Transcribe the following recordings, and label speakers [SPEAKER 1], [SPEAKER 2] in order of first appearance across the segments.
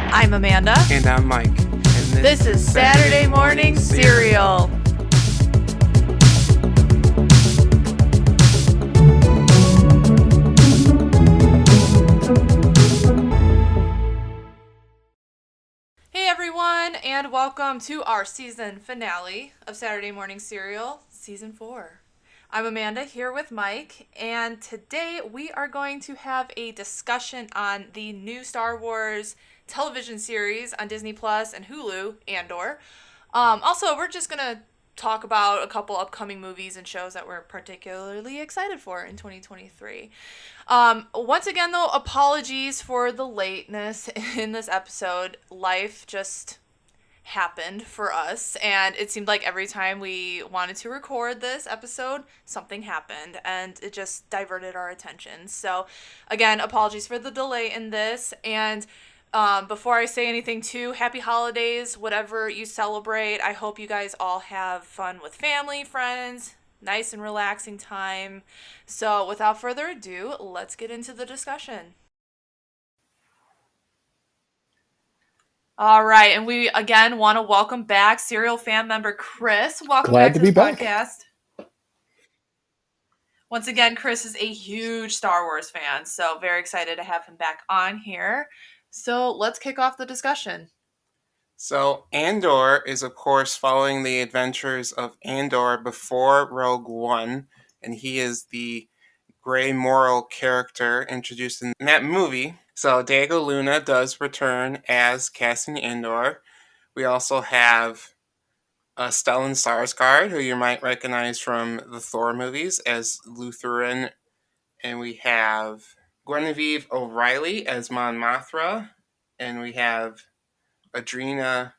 [SPEAKER 1] I'm Amanda.
[SPEAKER 2] And I'm Mike. And
[SPEAKER 1] this is Saturday Morning Cereal. Hey everyone, and welcome to our season finale of Saturday Morning Cereal, Season 4. I'm Amanda, here with Mike, and today we are going to have a discussion on the new Star Wars television series on Disney Plus and Hulu, Andor. Also, we're just going to talk about a couple upcoming movies and shows that we're particularly excited for in 2023. Once again, though, apologies for the lateness in this episode. Life just happened for us, and it seemed like every time we wanted to record this episode, something happened, and it just diverted our attention. So, again, apologies for the delay in this, and before I say anything too, happy holidays, whatever you celebrate. I hope you guys all have fun with family, friends, nice and relaxing time. So, without further ado, let's get into the discussion. All right, and we again want to welcome back Serial fan member Chris. Welcome
[SPEAKER 3] Glad
[SPEAKER 1] back
[SPEAKER 3] to
[SPEAKER 1] to
[SPEAKER 3] be
[SPEAKER 1] the
[SPEAKER 3] back.
[SPEAKER 1] podcast. Once again, Chris is a huge Star Wars fan, so very excited to have him back on here. So let's kick off the discussion.
[SPEAKER 2] So Andor is, of course, following the adventures of Andor before Rogue One, and he is the gray moral character introduced in that movie. So Diego Luna does return as Cassian Andor. We also have Stellan Skarsgård, who you might recognize from the Thor movies as Lutheran, and we have Guinevere O'Reilly as Mon Mothma, and we have Adrena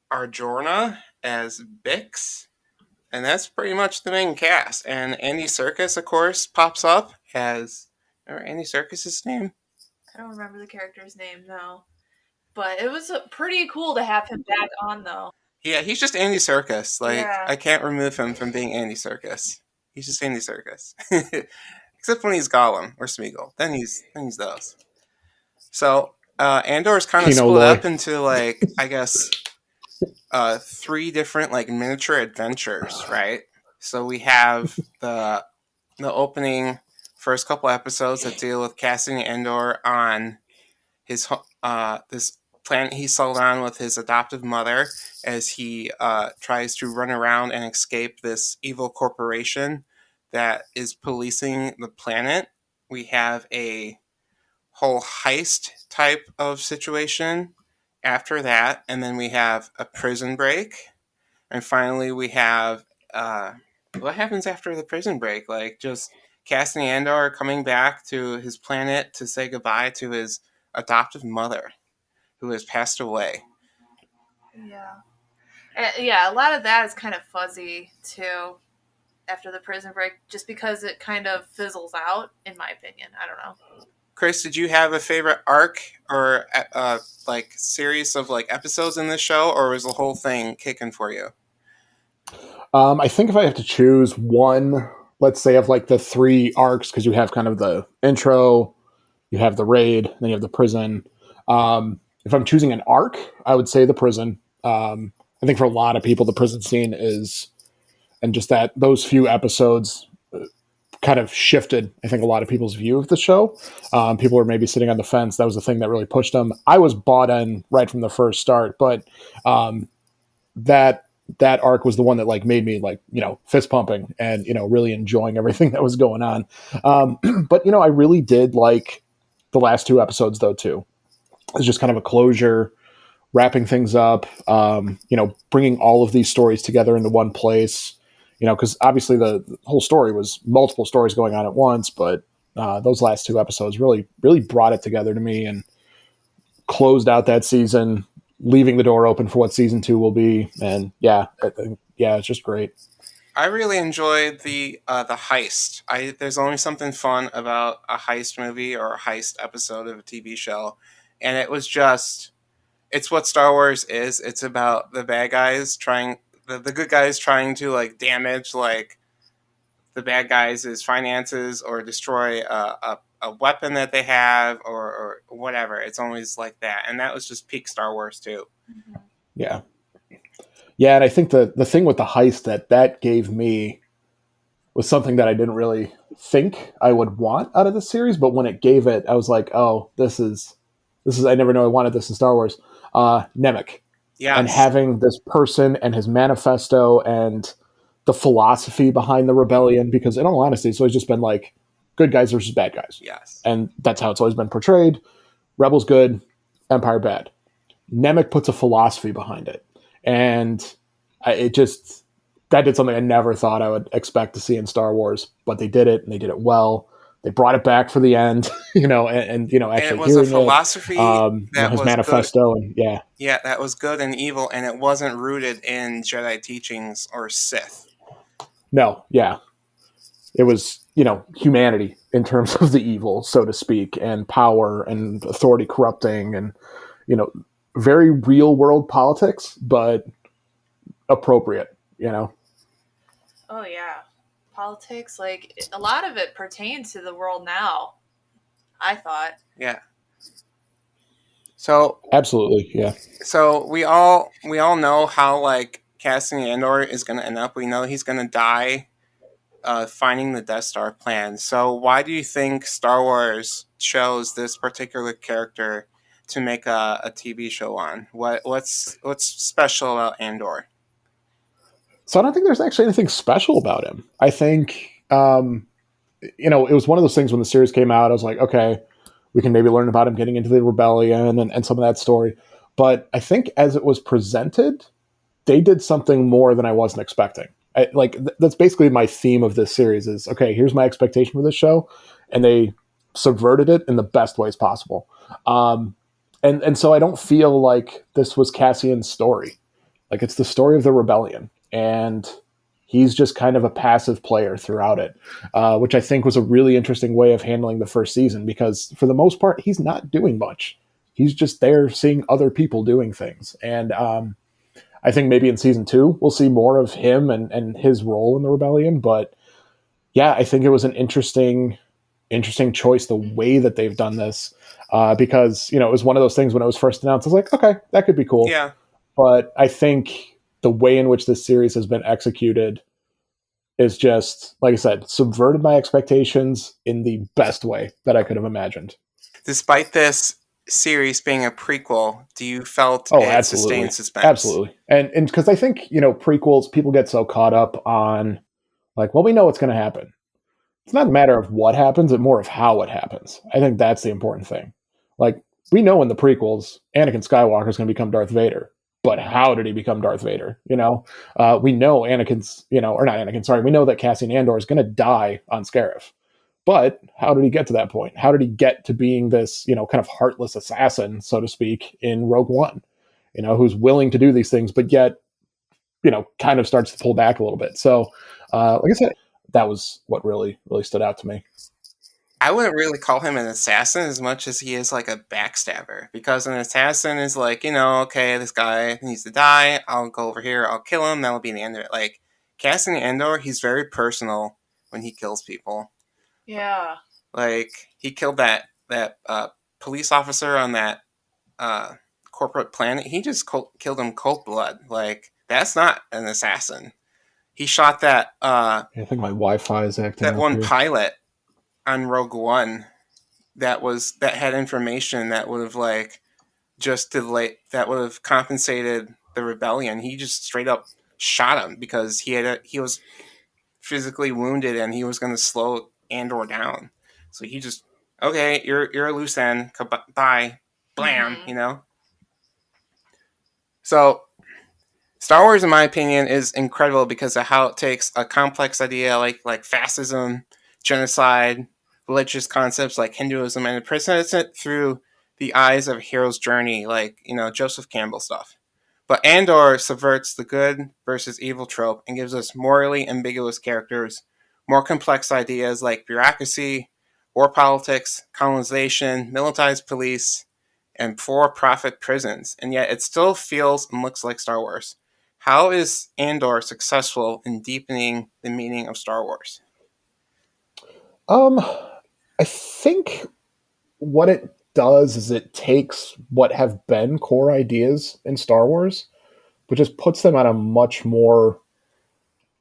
[SPEAKER 2] Arjona as Bix, and that's pretty much the main cast. And Andy Serkis, of course, pops up as... Remember Andy Serkis' name?
[SPEAKER 1] I don't remember the character's name, no. But it was pretty cool to have him back on, though.
[SPEAKER 2] Yeah, he's just Andy Serkis.
[SPEAKER 1] Yeah.
[SPEAKER 2] I can't remove him from being Andy Serkis. He's just Andy Serkis. Except when he's Gollum or Smeagol. Then he's those. So, Andor's kind of split up into, I guess, 3 different, miniature adventures, right? So we have the opening first couple episodes that deal with Cassian Andor on his this planet he settled on with his adoptive mother as he tries to run around and escape this evil corporation that is policing the planet. We have a whole heist type of situation after that, and then we have a prison break, and finally we have what happens after the prison break? Just Cassian Andor coming back to his planet to say goodbye to his adoptive mother, who has passed away.
[SPEAKER 1] Yeah, a lot of that is kind of fuzzy too after the prison break, just because it kind of fizzles out, in my opinion. I don't know.
[SPEAKER 2] Chris, did you have a favorite arc or series of episodes in this show, or was the whole thing kicking for you?
[SPEAKER 3] I think if I have to choose one, let's say of the 3 arcs, because you have kind of the intro, you have the raid, then you have the prison. If I'm choosing an arc, I would say the prison. I think for a lot of people, the prison scene is, and just those few episodes kind of shifted, I think, a lot of people's view of the show. People were maybe sitting on the fence. That was the thing that really pushed them. I was bought in right from the first start, but that arc was the one that made me fist pumping and really enjoying everything that was going on. But I really did like the last 2 episodes though too. It's just kind of a closure, wrapping things up. Bringing all of these stories together into one place. Because obviously the whole story was multiple stories going on at once, but those last 2 episodes really brought it together to me and closed out that season, leaving the door open for what season 2 will be. And it's just great.
[SPEAKER 2] I really enjoyed the heist. There's only something fun about a heist movie or a heist episode of a TV show, and it's what Star Wars is. It's about the bad guys the good guys trying to damage the bad guys' finances or destroy a a weapon that they have or whatever. It's always like that, and that was just peak Star Wars too.
[SPEAKER 1] Mm-hmm.
[SPEAKER 3] Yeah. Yeah, and I think the thing with the heist that gave me was something that I didn't really think I would want out of the series, but when it gave it, I was like, oh, this is I never know I wanted this in Star Wars. Nemec. And
[SPEAKER 2] Yes,
[SPEAKER 3] having this person and his manifesto and the philosophy behind the rebellion, because in all honesty, it's always just been like good guys versus bad guys.
[SPEAKER 2] yes,
[SPEAKER 3] And that's how it's always been portrayed. Rebels good, Empire bad. Nemec puts a philosophy behind it. And it just, that did something I never thought I would expect to see in Star Wars, but they did it and they did it well. They brought it back for the end,
[SPEAKER 2] and it
[SPEAKER 3] actually
[SPEAKER 2] was a
[SPEAKER 3] hearing it,
[SPEAKER 2] philosophy that
[SPEAKER 3] his
[SPEAKER 2] was good.
[SPEAKER 3] manifesto, and yeah,
[SPEAKER 2] Yeah, that was good and evil, and it wasn't rooted in Jedi teachings or Sith.
[SPEAKER 3] no, yeah, it was humanity in terms of the evil, so to speak, and power and authority corrupting, and you know very real world politics, but appropriate.
[SPEAKER 1] Oh yeah, politics. Like a lot of it pertains to the world now. I thought.
[SPEAKER 2] Yeah. So
[SPEAKER 3] Absolutely, yeah.
[SPEAKER 2] we all know how like Cassian Andor is going to end up. We know he's going to die finding the Death Star plan. So why do you think Star Wars chose this particular character to make a TV show on? What's special about Andor?
[SPEAKER 3] So I don't think there's actually anything special about him. I think it was one of those things when the series came out. I was like, okay, we can maybe learn about him getting into the rebellion and some of that story. But I think as it was presented, they did something more than I wasn't expecting. That's basically my theme of this series is, okay, here's my expectation for this show, and they subverted it in the best ways possible. And so I don't feel like this was Cassian's story. Like it's the story of the rebellion, and he's just kind of a passive player throughout it, which I think was a really interesting way of handling the first season because for the most part, he's not doing much. He's just there seeing other people doing things. And I think maybe in season 2, we'll see more of him and his role in the rebellion. But yeah, I think it was an interesting choice the way that they've done this because, it was one of those things when it was first announced, I was like, okay, that could be cool.
[SPEAKER 2] Yeah.
[SPEAKER 3] But I think the way in which this series has been executed is just, like I said, subverted my expectations in the best way that I could have imagined.
[SPEAKER 2] Despite this series being a prequel, do you felt
[SPEAKER 3] Oh,
[SPEAKER 2] it
[SPEAKER 3] absolutely.
[SPEAKER 2] sustained suspense?
[SPEAKER 3] Absolutely. And because I think, prequels, people get so caught up on, like, well, we know what's going to happen. It's not a matter of what happens, it's more of how it happens. I think that's the important thing. Like, we know in the prequels, Anakin Skywalker is going to become Darth Vader. But how did he become Darth Vader? We know Anakin's, or not Anakin, sorry, we know that Cassian Andor is going to die on Scarif. But how did he get to that point? How did he get to being this, kind of heartless assassin, so to speak, in Rogue One? Who's willing to do these things, but yet, kind of starts to pull back a little bit. So, like I said, that was what really, really stood out to me.
[SPEAKER 2] I wouldn't really call him an assassin as much as he is like a backstabber because an assassin is like, okay, this guy needs to die. I'll go over here. I'll kill him. That'll be the end of it. Like Cassian Andor, he's very personal when he kills people.
[SPEAKER 1] Yeah.
[SPEAKER 2] Like he killed that police officer on that uh, corporate planet. He just killed him cold blood. Like that's not an assassin. He shot
[SPEAKER 3] I think my Wi-Fi is acting
[SPEAKER 2] that
[SPEAKER 3] up
[SPEAKER 2] one
[SPEAKER 3] here.
[SPEAKER 2] pilot on Rogue One that had information that would have like just that would have compensated the rebellion. He just straight up shot him because he was physically wounded and he was going to slow Andor down. So he just okay, you're a loose end. Bye, blam.
[SPEAKER 1] Mm-hmm.
[SPEAKER 2] So Star Wars, in my opinion, is incredible because of how it takes a complex idea like fascism, genocide, religious concepts like Hinduism, and it presents it through the eyes of a hero's journey, like Joseph Campbell stuff. But Andor subverts the good versus evil trope and gives us morally ambiguous characters, more complex ideas like bureaucracy, war politics, colonization, militarized police, and for-profit prisons, and yet it still feels and looks like Star Wars. How is Andor successful in deepening the meaning of Star Wars?
[SPEAKER 3] Um, I think what it does is it takes what have been core ideas in Star Wars, but just puts them at a much more,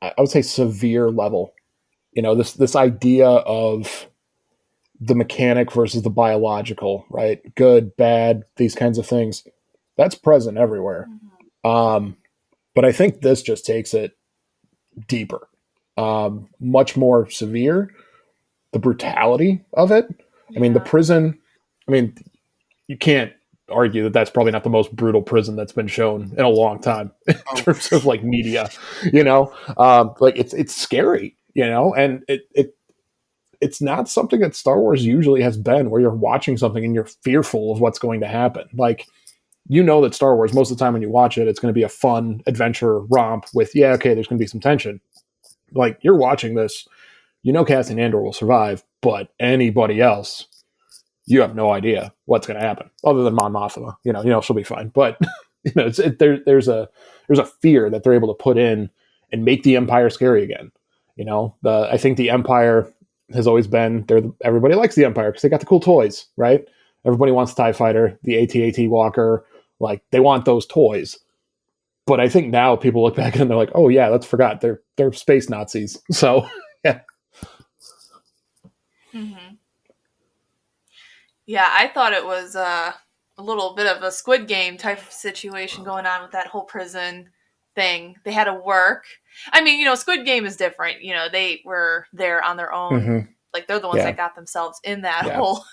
[SPEAKER 3] I would say, severe level. This idea of the mechanic versus the biological, right? Good, bad, these kinds of things. That's present everywhere.
[SPEAKER 1] Mm-hmm.
[SPEAKER 3] Um, but I think this just takes it deeper, much more severe. The brutality of it. I mean, the
[SPEAKER 1] Yeah.
[SPEAKER 3] prison. I mean, you can't argue that that's probably not the most brutal prison that's been shown in a long time in
[SPEAKER 2] Oh,
[SPEAKER 3] terms of like media. Like it's scary. And it's not something that Star Wars usually has been, where you're watching something and you're fearful of what's going to happen. Like, that Star Wars, most of the time when you watch it, it's going to be a fun adventure romp with, yeah, okay, there's going to be some tension. Like, you're watching this, Cassian Andor will survive, but anybody else, you have no idea what's going to happen, other than Mon Mothma. She'll be fine. But there's a fear that they're able to put in and make the Empire scary again. I think the Empire has always been there. Everybody likes the Empire because they got the cool toys, right? Everybody wants TIE Fighter, the AT-AT Walker. Like, they want those toys. But I think now people look back and they're like, oh yeah, let's forgot they're space Nazis. So yeah.
[SPEAKER 1] Mm-hmm. Yeah, I thought it was a little bit of a Squid Game type of situation going on with that whole prison thing. They had to work. I mean, Squid Game is different. They were there on their own.
[SPEAKER 3] Mm-hmm.
[SPEAKER 1] Like, they're the ones
[SPEAKER 3] Yeah.
[SPEAKER 1] that got themselves in that
[SPEAKER 3] Yeah.
[SPEAKER 1] whole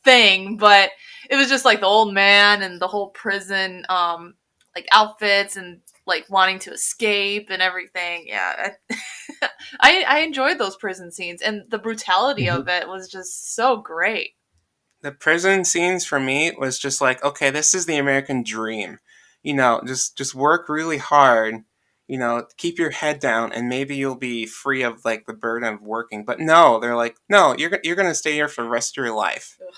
[SPEAKER 1] thing. But it was just like the old man and the whole prison, like outfits and like wanting to escape and everything. Yeah, I enjoyed those prison scenes, and the brutality
[SPEAKER 3] Mm-hmm.
[SPEAKER 1] of it was just so great.
[SPEAKER 2] the prison scenes for me was just like, okay, this is the American dream. Just work really hard. Keep your head down, and maybe you'll be free of like the burden of working. But no, they're like, no, you're gonna stay here for the rest of your life.
[SPEAKER 1] Ugh.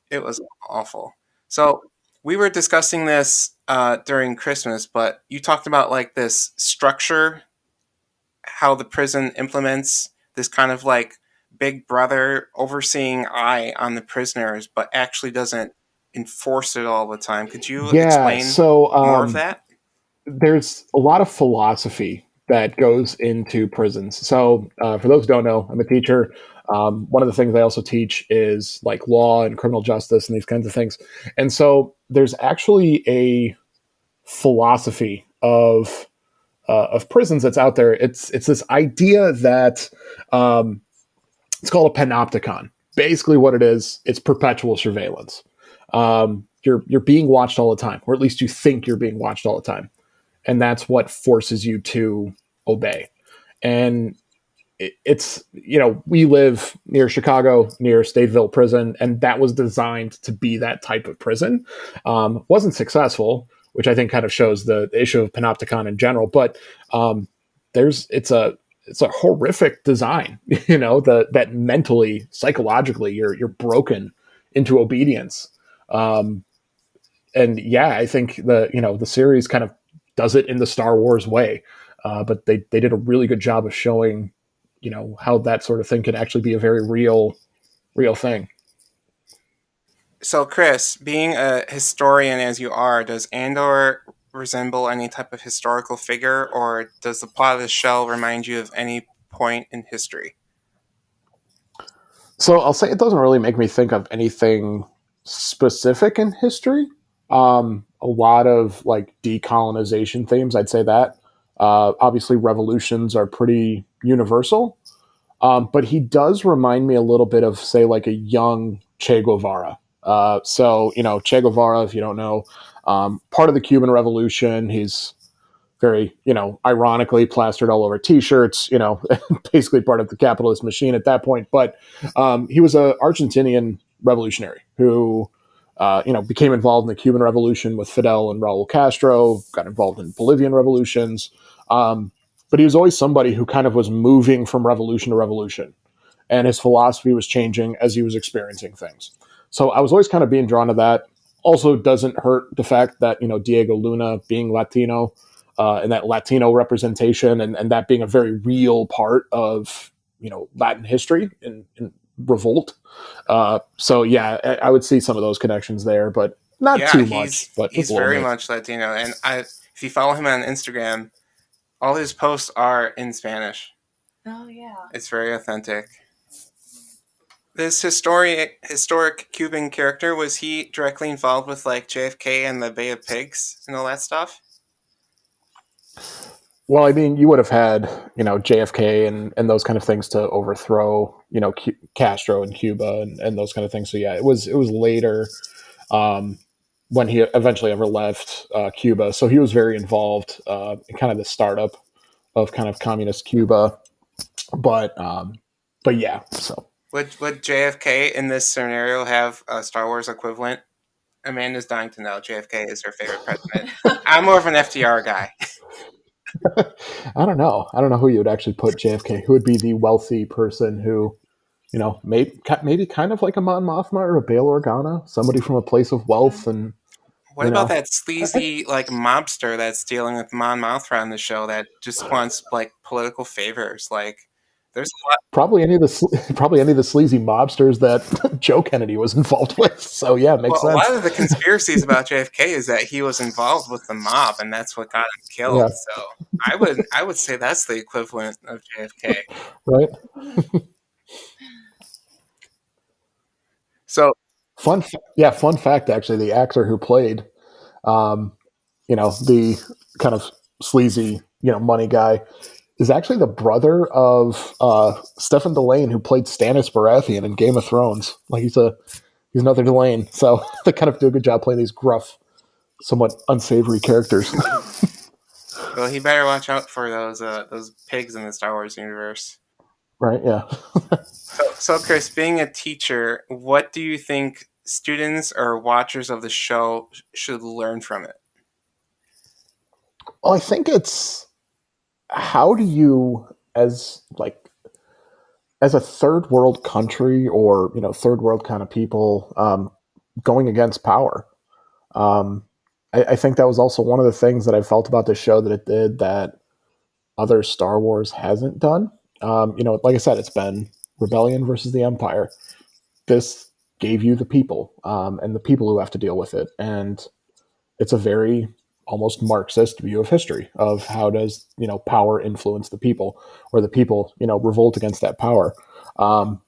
[SPEAKER 2] It was awful. So we were discussing this during Christmas, but you talked about like this structure, how the prison implements this kind of like big brother overseeing eye on the prisoners, but actually doesn't enforce it all the time. Could you
[SPEAKER 3] Yeah.
[SPEAKER 2] explain
[SPEAKER 3] So
[SPEAKER 2] more of that?
[SPEAKER 3] there's a lot of philosophy that goes into prisons. So, for those who don't know, I'm a teacher. One of the things I also teach is like law and criminal justice and these kinds of things. And so there's actually a philosophy of prisons that's out there. It's this idea that um, it's called a panopticon. Basically, what it is, it's perpetual surveillance. You're being watched all the time, or at least you think you're being watched all the time, and that's what forces you to obey. And it's we live near Chicago, near Stateville Prison, and that was designed to be that type of prison. Wasn't successful, which I think kind of shows the issue of panopticon in general. But there's it's a horrific design. That mentally, psychologically, you're broken into obedience. Um, and yeah, I think the series kind of does it in the Star Wars way, but they did a really good job of showing how that sort of thing can actually be a very real thing.
[SPEAKER 2] So, Chris, being a historian as you are, does Andor resemble any type of historical figure, or does the plot of the show remind you of any point in history?
[SPEAKER 3] So I'll say it doesn't really make me think of anything specific in history. A lot of like decolonization themes, I'd say that. Obviously, revolutions are pretty universal, but he does remind me a little bit of, say, like a young Che Guevara. Che Guevara, if you don't know, part of the Cuban Revolution. He's very, ironically plastered all over T-shirts. Basically part of the capitalist machine at that point. But he was a Argentinian revolutionary who, became involved in the Cuban Revolution with Fidel and Raul Castro. Got involved in Bolivian revolutions. But he was always somebody who kind of was moving from revolution to revolution, and his philosophy was changing as he was experiencing things. So I was always kind of being drawn to that. Also, doesn't hurt the fact that Diego Luna being Latino, and that Latino representation, and that being a very real part of Latin history in revolt. So yeah, I would see some of those connections there, but not
[SPEAKER 2] Yeah,
[SPEAKER 3] too much, but just
[SPEAKER 2] he's
[SPEAKER 3] a little
[SPEAKER 2] very
[SPEAKER 3] bit.
[SPEAKER 2] much Latino, and if you follow him on Instagram, all his posts are in Spanish.
[SPEAKER 1] Oh yeah.
[SPEAKER 2] It's very authentic. This historic Cuban character, was he directly involved with like JFK and the Bay of Pigs and all that stuff?
[SPEAKER 3] Well, I mean, you would have had, JFK and those kind of things to overthrow, Castro in Cuba and those kind of things. So yeah, it was later, um, when he eventually ever left Cuba. So he was very involved in kind of the startup of kind of communist Cuba. But but yeah, so
[SPEAKER 2] Would JFK in this scenario have a Star Wars equivalent? Amanda's dying to know. JFK is her favorite president. I'm more of an FDR guy.
[SPEAKER 3] I don't know. I don't know who you would actually put JFK. Who would be the wealthy person who, maybe kind of like a Mon Mothma or a Bail Organa, somebody from a place of wealth, and
[SPEAKER 2] What
[SPEAKER 3] you
[SPEAKER 2] about
[SPEAKER 3] know,
[SPEAKER 2] that sleazy like mobster that's dealing with Mon Mothra on the show that just wants like political favors? Like, there's a lot.
[SPEAKER 3] probably any of the probably any of the sleazy mobsters that Joe Kennedy was involved with. So yeah, it
[SPEAKER 2] Well,
[SPEAKER 3] makes
[SPEAKER 2] a lot
[SPEAKER 3] sense.
[SPEAKER 2] of the conspiracies about JFK is that he was involved with the mob, and that's what got him
[SPEAKER 3] Yeah,
[SPEAKER 2] killed. So I would say that's the equivalent of JFK.
[SPEAKER 3] right.
[SPEAKER 2] So
[SPEAKER 3] Fun fact. Actually, the actor who played, um, the kind of sleazy, money guy, is actually the brother of Stephen Delane, who played Stannis Baratheon in Game of Thrones. Like he's another Delane, so they kind of do a good job playing these gruff, somewhat unsavory characters.
[SPEAKER 2] well, he better watch out for those pigs in the Star Wars universe.
[SPEAKER 3] Right? Yeah.
[SPEAKER 2] So Chris, being a teacher, what do you think students or watchers of the show should learn from it?
[SPEAKER 3] Well, I think it's how do you, as a third world country, or third world kind of people, going against power. Um, I think that was also one of the things that I felt about this show that it did that other Star Wars hasn't done. Like I said, it's been rebellion versus the Empire. This gave you the people, and the people who have to deal with it, and it's a very almost Marxist view of history of how does power influence the people, or the people revolt against that power. Um,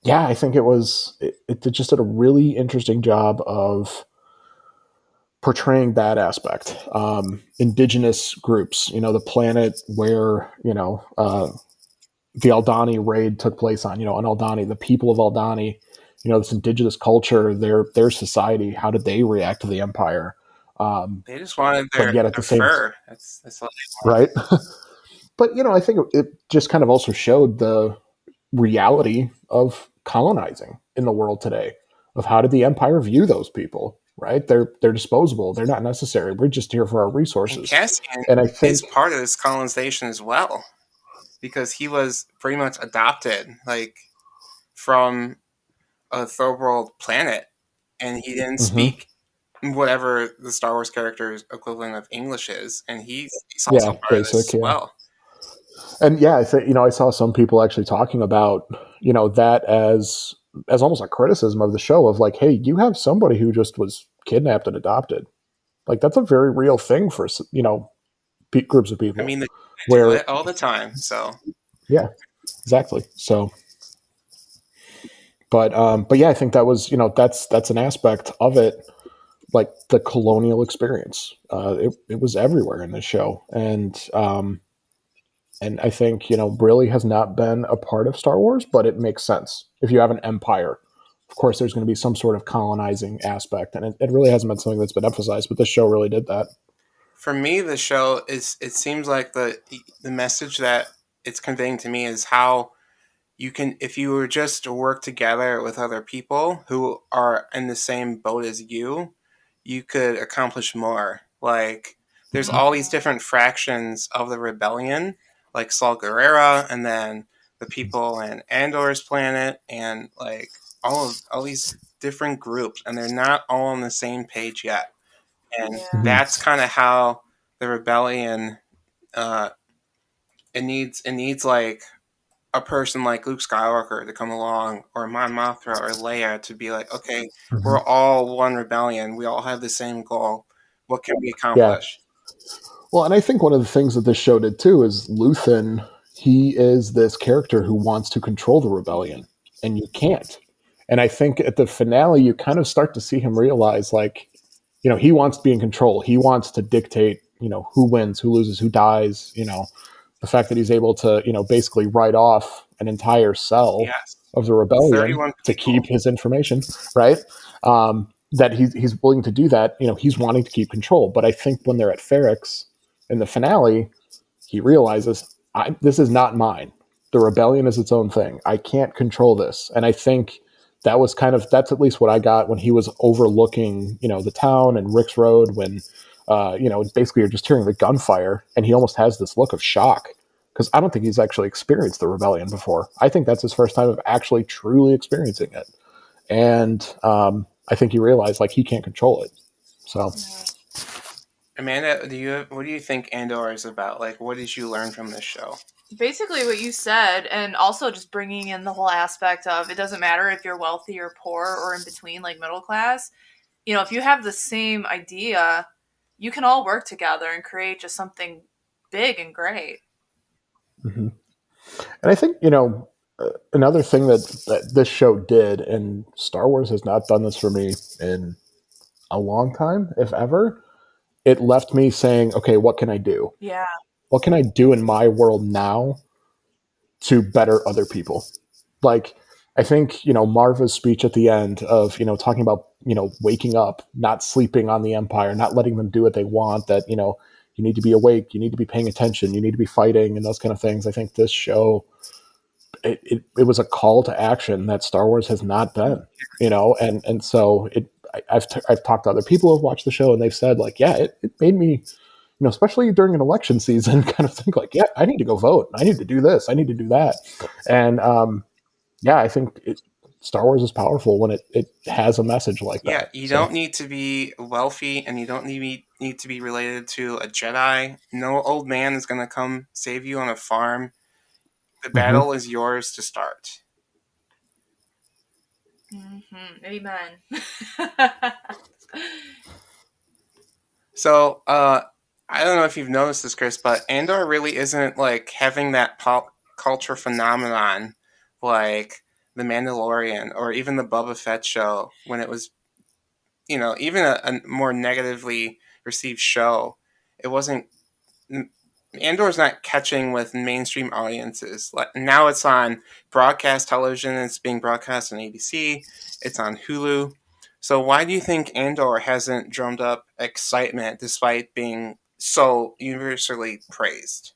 [SPEAKER 3] yeah, I think it just did a really interesting job of portraying that aspect. Indigenous groups, the planet where the Aldani raid took place on, on Aldani, the people of Aldani, this indigenous culture, their society, how did they react to the Empire?
[SPEAKER 2] They just wanted
[SPEAKER 3] But yet at
[SPEAKER 2] their
[SPEAKER 3] the same,
[SPEAKER 2] fur. That's all they want.
[SPEAKER 3] right? But I think it just kind of also showed the reality of colonizing in the world today. Of how did the Empire view those people? Right? They're disposable. They're not necessary. We're just here for our
[SPEAKER 2] And
[SPEAKER 3] resources.
[SPEAKER 2] Cassian
[SPEAKER 3] And I
[SPEAKER 2] is
[SPEAKER 3] think,
[SPEAKER 2] part of this colonization as well because he was pretty much adopted, like from a third world planet, and he didn't
[SPEAKER 3] mhm,
[SPEAKER 2] speak whatever the Star Wars character's equivalent of English is, and he's also
[SPEAKER 3] yeah,
[SPEAKER 2] part of this
[SPEAKER 3] basic,
[SPEAKER 2] as
[SPEAKER 3] yeah.
[SPEAKER 2] well.
[SPEAKER 3] And yeah, I think I saw some people actually talking about that as almost a criticism of the show of like, hey, you have somebody who just was kidnapped and adopted. Like that's a very real thing for groups of
[SPEAKER 2] I
[SPEAKER 3] people.
[SPEAKER 2] mean, they do
[SPEAKER 3] Where
[SPEAKER 2] it all the time. So
[SPEAKER 3] yeah, exactly. So, but yeah, I think that was that's an aspect of it, like the colonial experience. It was everywhere in the show, and I think really has not been a part of Star Wars, but it makes sense if you have an empire. Of course, there's going to be some sort of colonizing aspect, and it really hasn't been something that's been emphasized, but this show really did that.
[SPEAKER 2] for me, the show is. It seems like the message that it's conveying to me is how you can, if you were just to work together with other people who are in the same boat as you could accomplish more. Like, there's all these different fractions of the rebellion, like Saul Guerrera, and then the people in Andor's planet, and like all these different groups, and they're not all on the same page yet. And
[SPEAKER 1] Yeah.
[SPEAKER 3] Mhm.
[SPEAKER 2] that's kind of how the rebellion. Uh, it needs like a person like Luke Skywalker to come along, or Mon Mothra or Leia to be like, okay,
[SPEAKER 3] Mhm.
[SPEAKER 2] we're all one rebellion. We all have the same goal. What can we
[SPEAKER 3] Yeah.
[SPEAKER 2] accomplish?
[SPEAKER 3] Well, and I think one of the things that this show did too is Luthen, he is this character who wants to control the rebellion, and you can't. And I think at the finale, you kind of start to see him realize, like, he wants to be in control. He wants to dictate, who wins, who loses, who dies. The fact that he's able to, basically write off an entire cell
[SPEAKER 2] Yes.
[SPEAKER 3] of the rebellion
[SPEAKER 2] 31
[SPEAKER 3] to keep
[SPEAKER 2] people.
[SPEAKER 3] his information, right? That he's willing to do that. He's wanting to keep control. But I think when they're at Ferrix in the finale, he realizes this is not mine. The rebellion is its own thing. I can't control this. And I think that's at least what I got when he was overlooking, the town and Rick's Road when, basically you're just hearing the gunfire and he almost has this look of shock because I don't think he's actually experienced the rebellion before. I think that's his first time of actually truly experiencing it. And I think he realized like he can't control it. So.
[SPEAKER 1] Yeah.
[SPEAKER 2] Amanda, what do you think Andor is about? Like, what did you learn from this show?
[SPEAKER 1] Basically what you said, and also just bringing in the whole aspect of it doesn't matter if you're wealthy or poor or in between, like middle class. If you have the same idea, you can all work together and create just something big and great.
[SPEAKER 3] Mhm. And I think, another thing that this show did, and Star Wars has not done this for me in a long time, if ever, it left me saying, okay, what can I do?
[SPEAKER 1] Yeah.
[SPEAKER 3] What can I do in my world now to better other people? Like, I think, Marva's speech at the end of, talking about, waking up, not sleeping on the Empire, not letting them do what they want, that, you need to be awake, you need to be paying attention, you need to be fighting, and those kind of things. I think this show it was a call to action that Star Wars has not been, and so I've talked to other people who have watched the show and they've said like, yeah, it made me, especially during an election season, kind of think like, yeah, I need to go vote, I need to do this, I need to do that, and yeah, I think Star Wars is powerful when it has a message like
[SPEAKER 2] Yeah,
[SPEAKER 3] that.
[SPEAKER 2] you
[SPEAKER 3] So.
[SPEAKER 2] don't need to be wealthy, and you don't need to be related to a Jedi. No old man is going to come save you on a farm. The
[SPEAKER 3] Mhm.
[SPEAKER 2] battle is yours to start.
[SPEAKER 1] Amen.
[SPEAKER 2] So, I don't know if you've noticed this, Chris, but Andor really isn't like having that pop culture phenomenon like The Mandalorian or even the Boba Fett show when it was, even a more negatively received show. It wasn't. Andor's not catching with mainstream audiences. Now it's on broadcast television. It's being broadcast on ABC. It's on Hulu. So why do you think Andor hasn't drummed up excitement despite being so universally praised?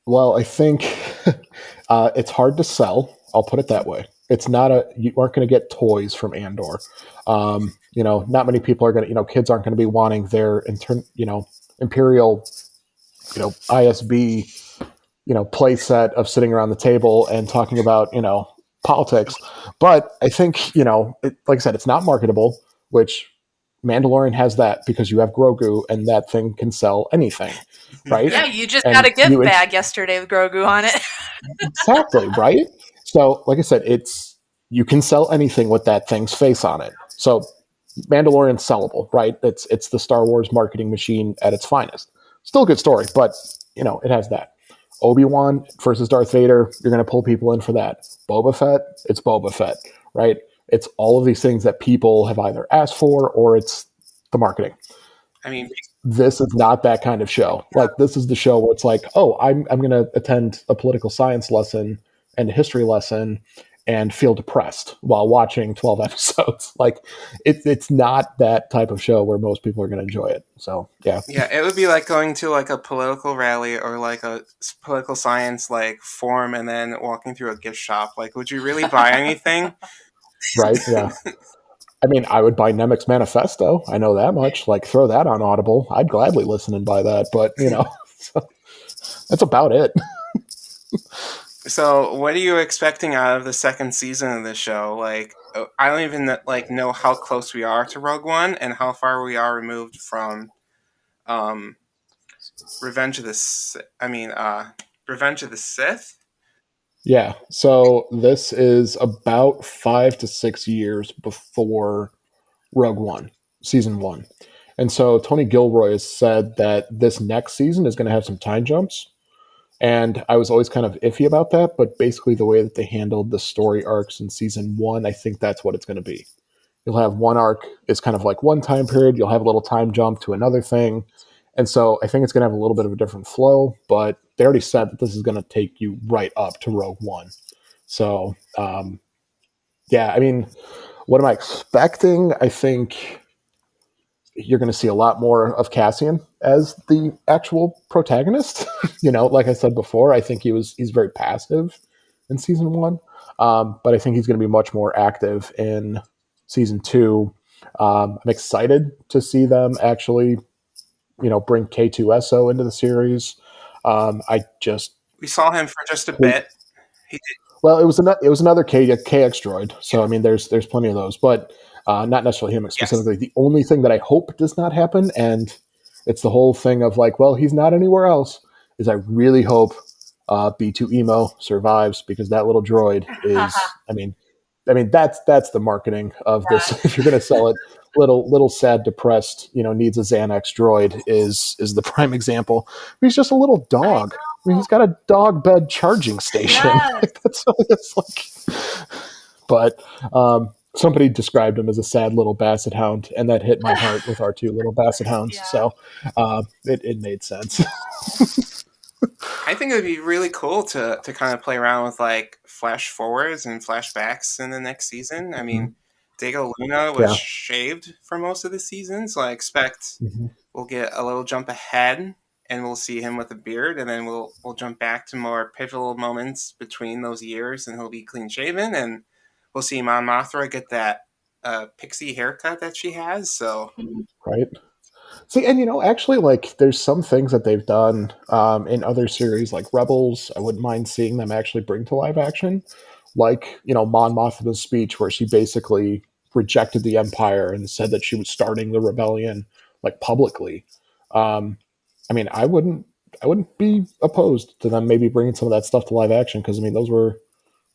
[SPEAKER 3] Well, I think it's hard to sell. I'll put it that way. It's not you aren't going to get toys from Andor. Not many people are going to, kids aren't going to be wanting their Imperial, ISB, play set of sitting around the table and talking about, politics. But I think, like I said, it's not marketable, which Mandalorian has that because you have Grogu and that thing can sell anything, right?
[SPEAKER 1] Yeah, you just got
[SPEAKER 3] And
[SPEAKER 1] a gift bag yesterday with Grogu on it.
[SPEAKER 3] exactly, right? So, like I said, you can sell anything with that thing's face on it. So, Mandalorian's sellable, right? It's the Star Wars marketing machine at its finest. Still a good story, but it has that. Obi-Wan versus Darth Vader, you're going to pull people in for that. Boba Fett, it's Boba Fett, right? It's all of these things that people have either asked for or it's the marketing.
[SPEAKER 2] I mean,
[SPEAKER 3] This is not that kind of show. Like this is the show where it's like, oh, I'm going to attend a political science lesson and a history lesson and feel depressed while watching 12 episodes. Like it's not that type of show where most people are going to enjoy it. So yeah.
[SPEAKER 2] yeah, it would be like going to like a political rally or like a political science like forum and then walking through a gift shop. Like, would you really buy anything?
[SPEAKER 3] Right. Yeah. I mean, I would buy Nemec's Manifesto. I know that much. Like, throw that on Audible. I'd gladly listen and buy that. But so that's about it.
[SPEAKER 2] So, what are you expecting out of the second season of the show? Like, I don't even like know how close we are to Rogue One and how far we are removed from um, Revenge of the Sith.
[SPEAKER 3] Yeah. So this is about 5 to 6 years before Rogue One, season one. And so Tony Gilroy has said that this next season is going to have some time jumps. And I was always kind of iffy about that, but basically the way that they handled the story arcs in season one, I think that's what it's going to be. You'll have one arc is kind of like one time period. You'll have a little time jump to another thing. And so I think it's going to have a little bit of a different flow, but they already said that this is going to take you right up to Rogue One. So, yeah, I mean, what am I expecting? I think you're going to see a lot more of Cassian as the actual protagonist. Like I said before, I think he's very passive in season one, but I think he's going to be much more active in season two. I'm excited to see them actually, bring K2SO into the series. I just
[SPEAKER 2] We saw him for just a
[SPEAKER 3] hate
[SPEAKER 2] bit. He did,
[SPEAKER 3] Well, it was another KX droid, so I
[SPEAKER 2] yeah,
[SPEAKER 3] mean, there's plenty of those, but not necessarily him
[SPEAKER 2] yes.
[SPEAKER 3] specifically. The only thing that I hope does not happen, and it's the whole thing of like, well, he's not anywhere else, is I really hope B2 Emo survives because that little droid is, I mean that's the marketing of this. If you're going to sell it, little sad depressed, needs a Xanax droid is the prime example. He's just a little
[SPEAKER 1] I
[SPEAKER 3] dog. I mean, he's got a dog bed charging station.
[SPEAKER 1] Yes.
[SPEAKER 3] Like, that's all it's like. But somebody described him as a sad little basset hound, and that hit my heart with our two little basset hounds.
[SPEAKER 1] Yeah.
[SPEAKER 3] So it made sense.
[SPEAKER 2] I think it would be really cool to kind of play around with like flash forwards and flashbacks in the next season. I mean, Diego Luna was
[SPEAKER 3] Yeah.
[SPEAKER 2] shaved for most of the season, so I expect
[SPEAKER 3] Mm-hmm.
[SPEAKER 2] we'll get a little jump ahead and we'll see him with a beard, and then we'll jump back to more pivotal moments between those years, and he'll be clean shaven, and we'll see Mon Mothra get that pixie haircut that she has. So
[SPEAKER 3] Right. See, and actually, like, there's some things that they've done in other series, like Rebels. I wouldn't mind seeing them actually bring to live action, like Mon Mothma's speech, where she basically rejected the Empire and said that she was starting the rebellion, like publicly. Um, I mean, I wouldn't be opposed to them maybe bringing some of that stuff to live action because I mean, those were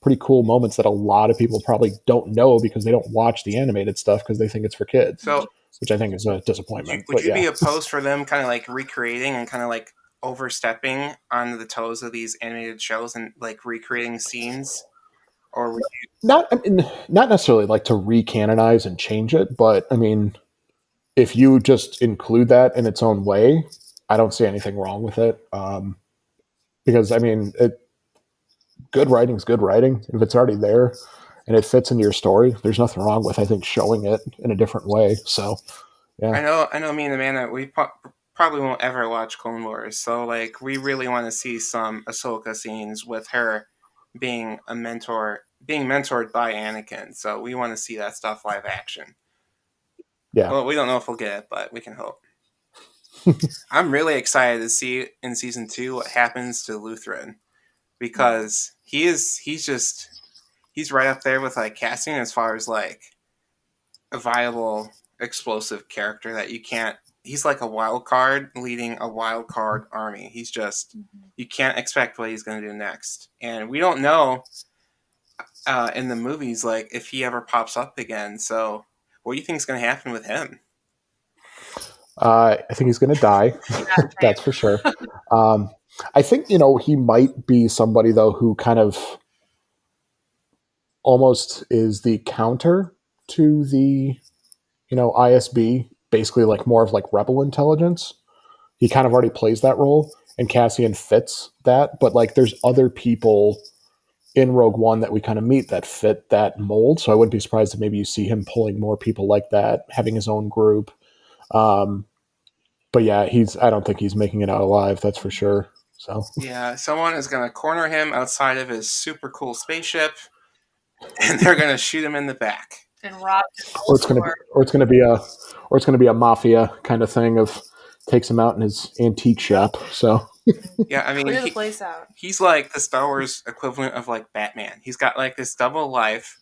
[SPEAKER 3] pretty cool moments that a lot of people probably don't know because they don't watch the animated stuff because they think it's for kids,
[SPEAKER 2] so
[SPEAKER 3] which I think is a
[SPEAKER 2] would you
[SPEAKER 3] disappointment.
[SPEAKER 2] would
[SPEAKER 3] But
[SPEAKER 2] you be
[SPEAKER 3] yeah.
[SPEAKER 2] opposed for them kind of like recreating and kind of like overstepping on the toes of these animated shows and like recreating scenes, or would you,
[SPEAKER 3] Not necessarily like to recanonize and change it, but I mean, if you just include that in its own way, I don't see anything wrong with it. Because I mean, good writing is good writing. If it's already there and it fits into your story, there's nothing wrong with I think showing it in a different way. So yeah,
[SPEAKER 2] I know me and Amanda, probably won't ever watch Clone Wars, so like we really want to see some Ahsoka scenes with her being mentored by Anakin. So we want to see that stuff live action.
[SPEAKER 3] yeah,
[SPEAKER 2] Well, we don't know if we'll get it, but we can hope. I'm really excited to see in season 2 what happens to Lutheran, because he's right up there with like casting as far as like a viable explosive character that you can't. He's like a wild card leading a wild card army. He's just, you can't expect what he's going to do next, and we don't know in the movies like if he ever pops up again. So what do you think is going to happen with him?
[SPEAKER 3] I think he's going to die. That's for sure. Um, I think he might be somebody though who kind of almost is the counter to the ISB, basically like more of like rebel intelligence. He kind of already plays that role, and Cassian fits that. But like, there's other people in Rogue One that we kind of meet that fit that mold. So I wouldn't be surprised if maybe you see him pulling more people like that, having his own group. Um, but yeah, I don't think he's making it out alive. That's for sure. So
[SPEAKER 2] Yeah, someone is going to corner him outside of his super cool spaceship, and they're going to shoot him in the back.
[SPEAKER 1] And robbed his
[SPEAKER 3] or
[SPEAKER 1] old
[SPEAKER 3] it's gonna be
[SPEAKER 1] store.
[SPEAKER 3] or it's gonna be a or it's gonna be a mafia kind of thing of takes him out in his antique shop. So
[SPEAKER 2] Yeah, I mean,
[SPEAKER 1] Clear the place out.
[SPEAKER 2] he's like the Star Wars equivalent of like Batman. He's got like this double life.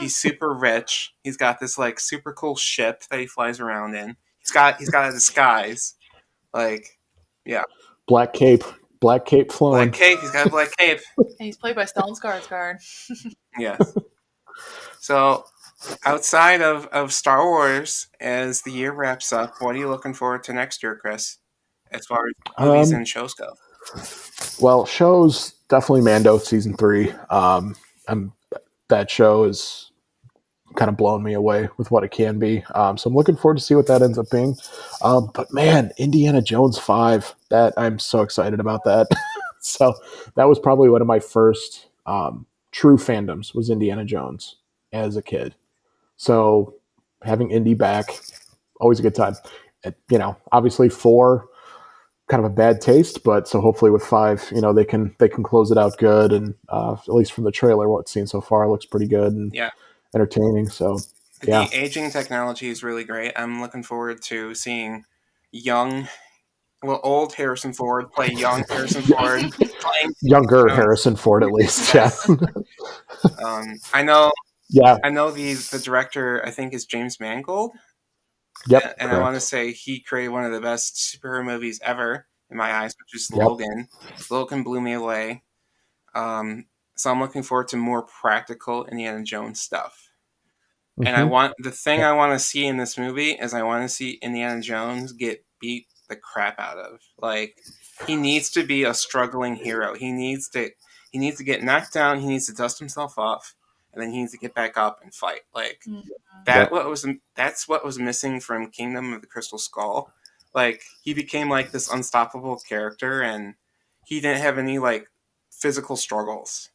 [SPEAKER 2] He's super rich. He's got this like super cool ship that he flies around in. He's got a disguise. Like, yeah,
[SPEAKER 3] black cape. Black cape flowing.
[SPEAKER 2] Black cape. He's got a black cape.
[SPEAKER 1] And he's played by Stellan Skarsgård.
[SPEAKER 2] Yes. So, outside of Star Wars, as the year wraps up, what are you looking forward to next year, Chris? As far as movies and shows go.
[SPEAKER 3] Well, shows definitely Mando season 3. That show is kind of blowing me away with what it can be. So I'm looking forward to see what that ends up being. But man, Indiana Jones 5, that I'm so excited about that. So that was probably one of my first true fandoms was Indiana Jones as a kid. So having Indy back, always a good time. Obviously 4 kind of a bad taste, but so hopefully with 5, they can close it out good, and at least from the trailer, what it's seen so far looks pretty good and entertaining. So yeah,
[SPEAKER 2] the aging technology is really great. I'm looking forward to seeing old Harrison Ford play young Harrison Ford, playing
[SPEAKER 3] younger Harrison Ford at least.
[SPEAKER 2] Yes.
[SPEAKER 3] Yeah.
[SPEAKER 2] I know.
[SPEAKER 3] Yeah.
[SPEAKER 2] I know the director, I think, is James Mangold.
[SPEAKER 3] Yep.
[SPEAKER 2] And
[SPEAKER 3] correct.
[SPEAKER 2] I want to say he created one of the best superhero movies ever in my eyes, which is
[SPEAKER 3] Yep.
[SPEAKER 2] Logan. Logan blew me away. So I'm looking forward to more practical Indiana Jones stuff.
[SPEAKER 3] Mm-hmm.
[SPEAKER 2] And I want to see in this movie is I want to see Indiana Jones get beat the crap out of. Like, he needs to be a struggling hero. He needs to get knocked down. He needs to dust himself off, and then he needs to get back up and fight. Like that's what was missing from Kingdom of the Crystal Skull. Like, he became like this unstoppable character, and he didn't have any like physical struggles.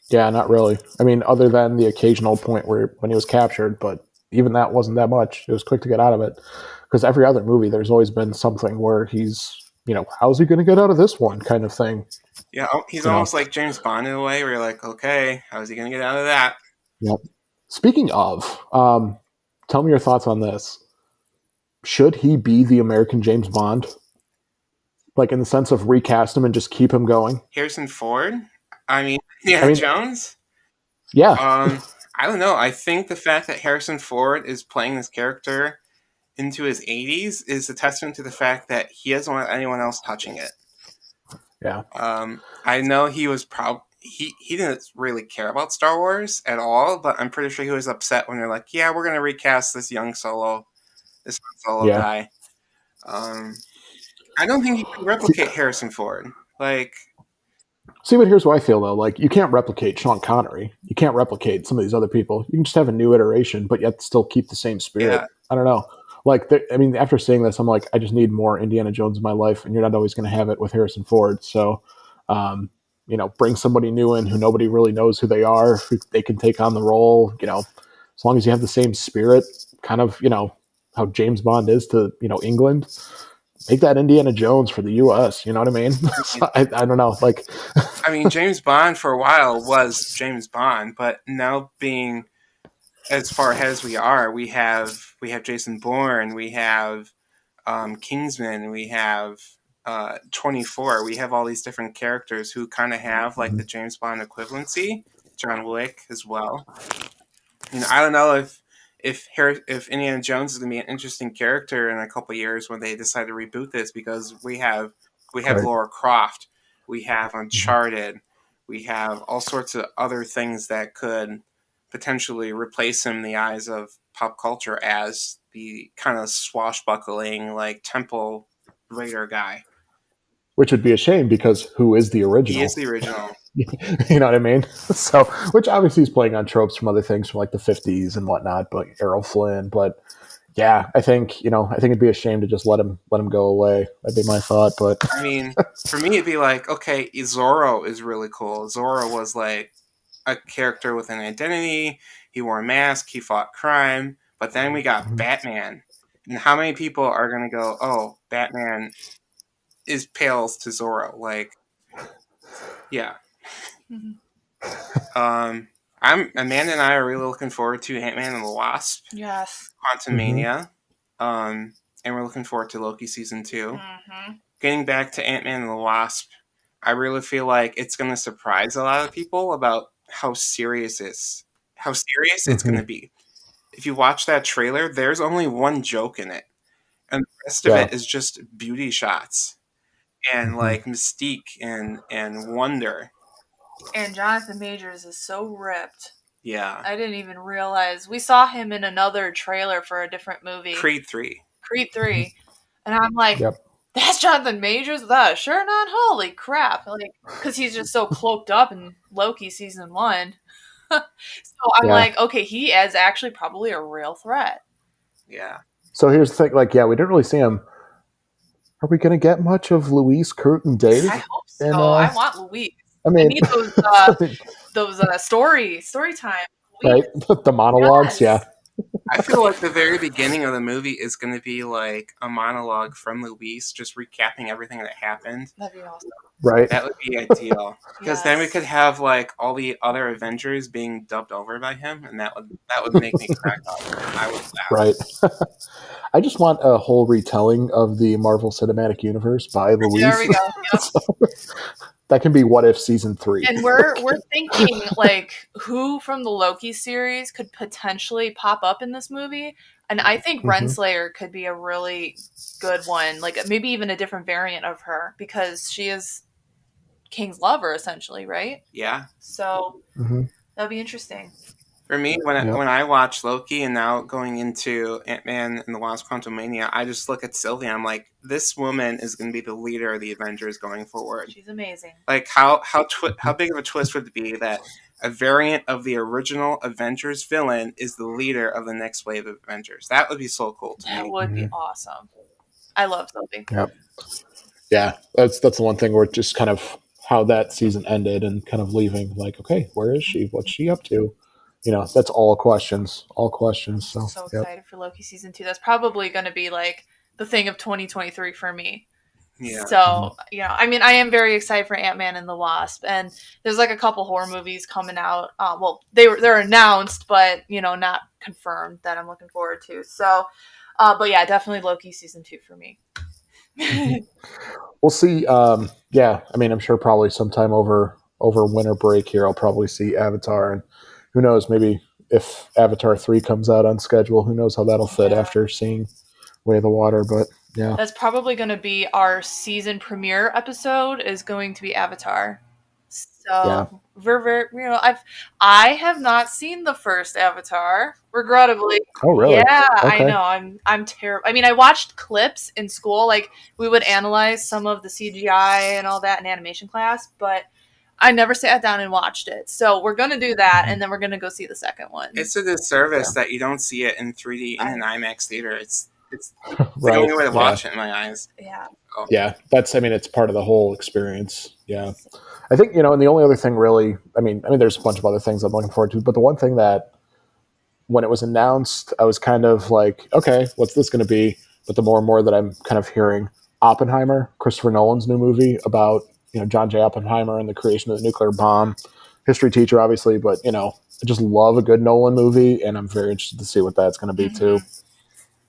[SPEAKER 3] Yeah, not really. I mean, other than the occasional point where when he was captured, but even that wasn't that much. It was quick to get out of it. Because every other movie, there's always been something where he's, how's he going to get out of this one kind of thing.
[SPEAKER 2] Yeah, he's almost like James Bond in a way, where you're like, okay, how's he going to get out of that?
[SPEAKER 3] Yep. Speaking of, tell me your thoughts on this. Should he be the American James Bond? Like, in the sense of recast him and just keep him going?
[SPEAKER 2] Harrison Ford? Indiana Jones?
[SPEAKER 3] Yeah.
[SPEAKER 2] I don't know. I think the fact that Harrison Ford is playing this character into his 80s is a testament to the fact that he doesn't want anyone else touching it.
[SPEAKER 3] Yeah.
[SPEAKER 2] I know he was he didn't really care about Star Wars at all, but I'm pretty sure he was upset when they're like, yeah, we're going to recast this young Solo guy. I don't think you can replicate Harrison Ford. Like,
[SPEAKER 3] see, but here's what I feel though. Like, you can't replicate Sean Connery. You can't replicate some of these other people. You can just have a new iteration, but yet still keep the same spirit.
[SPEAKER 2] Yeah.
[SPEAKER 3] I don't know. Like, after seeing this, I'm like, I just need more Indiana Jones in my life, and you're not always going to have it with Harrison Ford. So, bring somebody new in who nobody really knows who they are, who they can take on the role. As long as you have the same spirit, kind of, how James Bond is to, England. Make that Indiana Jones for the U.S. You know what I mean? So I don't know. Like,
[SPEAKER 2] James Bond for a while was James Bond, but now being as far ahead as we are, we have Jason Bourne, we have Kingsman, we have 24. We have all these different characters who kind of have like the James Bond equivalency. John Wick as well. I don't know if Indiana Jones is going to be an interesting character in a couple of years when they decide to reboot this, because we have
[SPEAKER 3] Right.
[SPEAKER 2] Lara Croft, we have Uncharted, we have all sorts of other things that could potentially replace him in the eyes of pop culture as the kind of swashbuckling like temple raider guy.
[SPEAKER 3] Which would be a shame, because who is the original?
[SPEAKER 2] He is the original.
[SPEAKER 3] You know what I mean? So, which obviously he's playing on tropes from other things from like the 50s and whatnot, but Errol Flynn. But yeah, I think it'd be a shame to just let him go away. That'd be my thought. But
[SPEAKER 2] for me, it'd be like, okay, Zorro is really cool. Zorro was like a character with an identity. He wore a mask. He fought crime. But then we got Batman. And how many people are going to go, oh, Batman is pales to Zorro? Like, yeah. Amanda and I are really looking forward to Ant-Man and the Wasp.
[SPEAKER 1] Yes.
[SPEAKER 2] Quantumania. And we're looking forward to Loki season 2. Getting back to Ant-Man and the Wasp, I really feel like it's going to surprise a lot of people about how serious it's going to be. If you watch that trailer, there's only one joke in it, and the rest of it is just beauty shots. and
[SPEAKER 3] Mm-hmm.
[SPEAKER 2] like mystique and wonder.
[SPEAKER 1] And Jonathan Majors is so ripped.
[SPEAKER 2] Yeah.
[SPEAKER 1] I didn't even realize. We saw him in another trailer for a different movie.
[SPEAKER 2] Creed 3.
[SPEAKER 1] Creed 3. And I'm like,
[SPEAKER 3] Yep.
[SPEAKER 1] that's Jonathan Majors without a shirt on? Holy crap. Like, because he's just so cloaked up in Loki season 1. So I'm
[SPEAKER 3] Yeah.
[SPEAKER 1] like, okay, he is actually probably a real threat.
[SPEAKER 2] Yeah.
[SPEAKER 3] So here's the thing, like, yeah, we didn't really see him. Are we going to get much of Luis, Kurt, and Dave?
[SPEAKER 1] I hope so.
[SPEAKER 3] And
[SPEAKER 1] I want Luis.
[SPEAKER 3] I
[SPEAKER 1] I
[SPEAKER 3] mean,
[SPEAKER 1] need those story time.
[SPEAKER 3] right? The monologues,
[SPEAKER 1] Yes.
[SPEAKER 3] yeah.
[SPEAKER 2] I feel like the very beginning of the movie is going to be like a monologue from Luis, just recapping everything that happened.
[SPEAKER 1] That'd be awesome.
[SPEAKER 3] Right.
[SPEAKER 2] That would be ideal, because then we
[SPEAKER 1] Yes.
[SPEAKER 2] could have like all the other Avengers being dubbed over by him, and that would make me crack up. I would laugh.
[SPEAKER 3] Right. I just want a whole retelling of the Marvel Cinematic Universe by Luis.
[SPEAKER 1] There we go. Yep.
[SPEAKER 3] So, that can be What If Season 3.
[SPEAKER 1] And we're thinking, like, who from the Loki series could potentially pop up in this movie? And I think Renslayer could be a really good one. Like, maybe even a different variant of her, because she is King's lover, essentially, right?
[SPEAKER 2] Yeah.
[SPEAKER 1] So
[SPEAKER 3] Mm-hmm.
[SPEAKER 1] that'd be interesting.
[SPEAKER 2] For me, when I watch Loki and now going into Ant-Man and the Wasp: Quantumania, I just look at Sylvie and I'm like, this woman is going to be the leader of the Avengers going forward.
[SPEAKER 1] She's amazing.
[SPEAKER 2] Like, how big of a twist would it be that a variant of the original Avengers villain is the leader of the next wave of Avengers? That would be so cool to me.
[SPEAKER 1] That would be awesome. I love Sylvie.
[SPEAKER 3] Yep. Yeah, that's the one thing where it just kind of how that season ended and kind of leaving, like, okay, where is she? What's she up to? You know, that's all questions. All questions. So
[SPEAKER 1] excited for Loki season 2. That's probably going to be like the thing of 2023 for me.
[SPEAKER 2] Yeah.
[SPEAKER 1] So, you know, I mean, I am very excited for Ant-Man and the Wasp, and there's like a couple horror movies coming out. Well, they're announced, but, you know, not confirmed, that I'm looking forward to. So, but yeah, definitely Loki season 2 for me.
[SPEAKER 3] We'll see. Yeah, I mean, I'm sure probably sometime over winter break here, I'll probably see Avatar, and who knows, maybe if Avatar 3 comes out on schedule, who knows how that'll fit after seeing Way of the Water. But yeah,
[SPEAKER 1] that's probably going to be our season premiere episode, is going to be Avatar. So we're very, you know, I have not seen the first Avatar, regrettably.
[SPEAKER 3] Oh, really?
[SPEAKER 1] Yeah,
[SPEAKER 3] Okay.
[SPEAKER 1] I know. I'm terrible. I mean, I watched clips in school. Like, we would analyze some of the CGI and all that in animation class, but I never sat down and watched it. So we're gonna do that, and then we're gonna go see the second one.
[SPEAKER 2] It's a disservice that you don't see it in 3D in an IMAX theater. It's the
[SPEAKER 3] Right.
[SPEAKER 2] only way to watch it in my eyes.
[SPEAKER 1] Yeah.
[SPEAKER 2] Oh.
[SPEAKER 3] Yeah, I mean, it's part of the whole experience. Yeah. I think, you know, and the only other thing really, I mean, there's a bunch of other things I'm looking forward to, but the one thing that when it was announced, I was kind of like, okay, what's this going to be? But the more and more that I'm kind of hearing, Oppenheimer, Christopher Nolan's new movie about, you know, John J. Oppenheimer and the creation of the nuclear bomb. History teacher, obviously, but, you know, I just love a good Nolan movie, and I'm very interested to see what that's going to be too.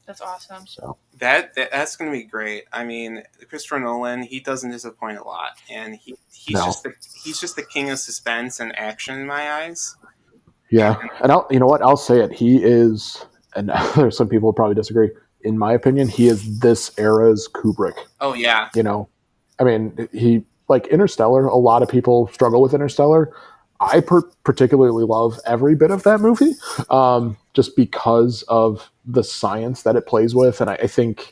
[SPEAKER 1] That's awesome.
[SPEAKER 3] So
[SPEAKER 2] that's going to be great. I mean, Christopher Nolan, he doesn't disappoint a lot, and he's just the king of suspense and action in my eyes.
[SPEAKER 3] Yeah, and you know what? I'll say it. He is, and there's some people who probably disagree. In my opinion, he is this era's Kubrick.
[SPEAKER 2] Oh yeah.
[SPEAKER 3] You know, I mean, he, like, Interstellar. A lot of people struggle with Interstellar. I particularly love every bit of that movie, just because of the science that it plays with, and I think,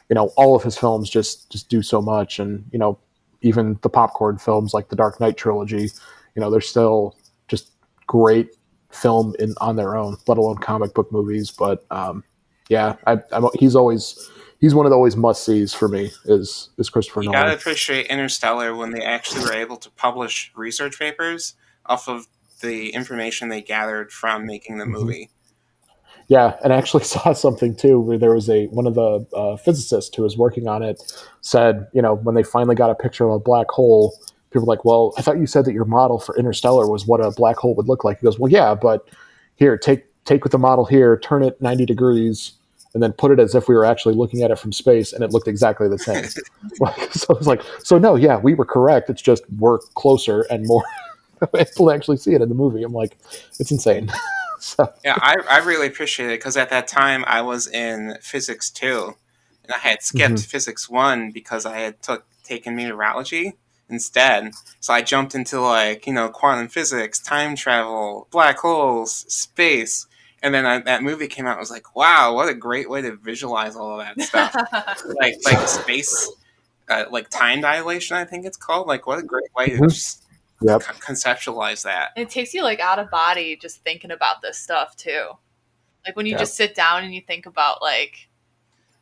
[SPEAKER 3] you know, all of his films just do so much, and, you know, even the popcorn films like the Dark Knight trilogy, you know, they're still just great film on their own, let alone comic book movies. But yeah, he's one of the always must sees for me is Christopher Nolan.
[SPEAKER 2] You gotta appreciate Interstellar when they actually were able to publish research papers off of the information they gathered from making the movie.
[SPEAKER 3] Yeah, and I actually saw something too where there was one of the physicists who was working on it said, you know, when they finally got a picture of a black hole, people were like, well, I thought you said that your model for Interstellar was what a black hole would look like. He goes, well, yeah, but here, take with the model here, turn it 90 degrees, and then put it as if we were actually looking at it from space, and it looked exactly the same. So I was like, so no, yeah, we were correct. It's just we're closer and more able to actually see it in the movie. I'm like, it's insane. So.
[SPEAKER 2] Yeah, I really appreciate it, because at that time I was in physics 2, and I had skipped physics 1 because I had taken meteorology instead. So I jumped into like, quantum physics, time travel, black holes, space. And then that movie came out. I was like, wow, what a great way to visualize all of that stuff. like space, like time dilation, I think it's called. Like, what a great way to just conceptualize that.
[SPEAKER 1] It takes you like out of body just thinking about this stuff too. Like when you just sit down and you think about like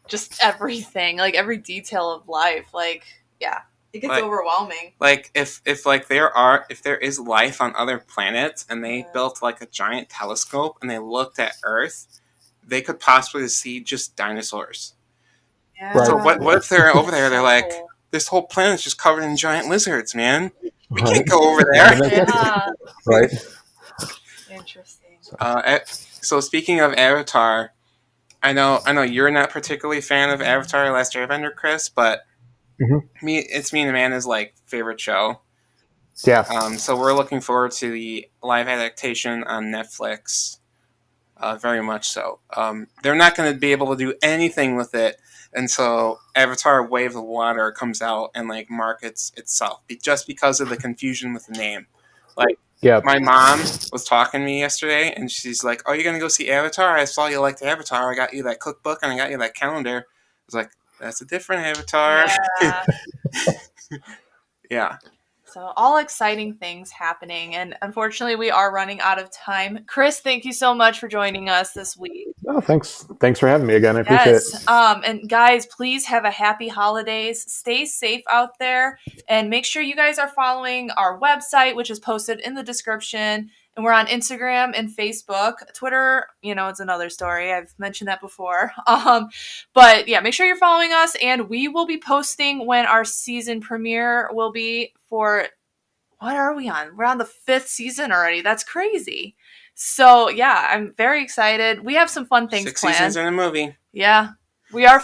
[SPEAKER 1] just everything, like every detail of life. Like, yeah, it gets overwhelming.
[SPEAKER 2] Like if there is life on other planets and they built like a giant telescope and they looked at Earth, they could possibly see just dinosaurs.
[SPEAKER 1] Yeah.
[SPEAKER 2] So what if they're over there? They're like, this whole planet's just covered in giant lizards, man. We can't go over there.
[SPEAKER 1] Yeah.
[SPEAKER 3] Right.
[SPEAKER 1] Interesting.
[SPEAKER 2] So speaking of Avatar, I know you're not particularly a fan of Avatar: Last Airbender, Chris, but it's me and Amanda's like favorite show.
[SPEAKER 3] Yeah.
[SPEAKER 2] So we're looking forward to the live adaptation on Netflix. Very much so. They're not going to be able to do anything with it until Avatar: Way of the Water comes out and like markets itself, just because of the confusion with the name. Like, my mom was talking to me yesterday, and she's like, "Oh, you're gonna go see Avatar? I saw you liked Avatar. I got you that cookbook, and I got you that calendar." I was like, "That's a different Avatar."
[SPEAKER 1] Yeah.
[SPEAKER 2] Yeah.
[SPEAKER 1] So all exciting things happening, and unfortunately we are running out of time. Chris, thank you so much for joining us this week.
[SPEAKER 3] Oh, thanks for having me again. I appreciate it.
[SPEAKER 1] And guys, please have a happy holidays. Stay safe out there, and make sure you guys are following our website, which is posted in the description. And we're on Instagram and Facebook. Twitter, it's another story. I've mentioned that before. But yeah, make sure you're following us, and we will be posting when our season premiere will be for, what are we on? We're on the 5th season already. That's crazy. So yeah, I'm very excited. We have some fun things
[SPEAKER 2] 6
[SPEAKER 1] planned.
[SPEAKER 2] seasons in a movie.
[SPEAKER 1] Yeah, we are.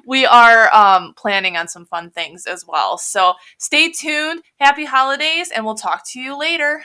[SPEAKER 1] We are planning on some fun things as well. So stay tuned. Happy holidays, and we'll talk to you later.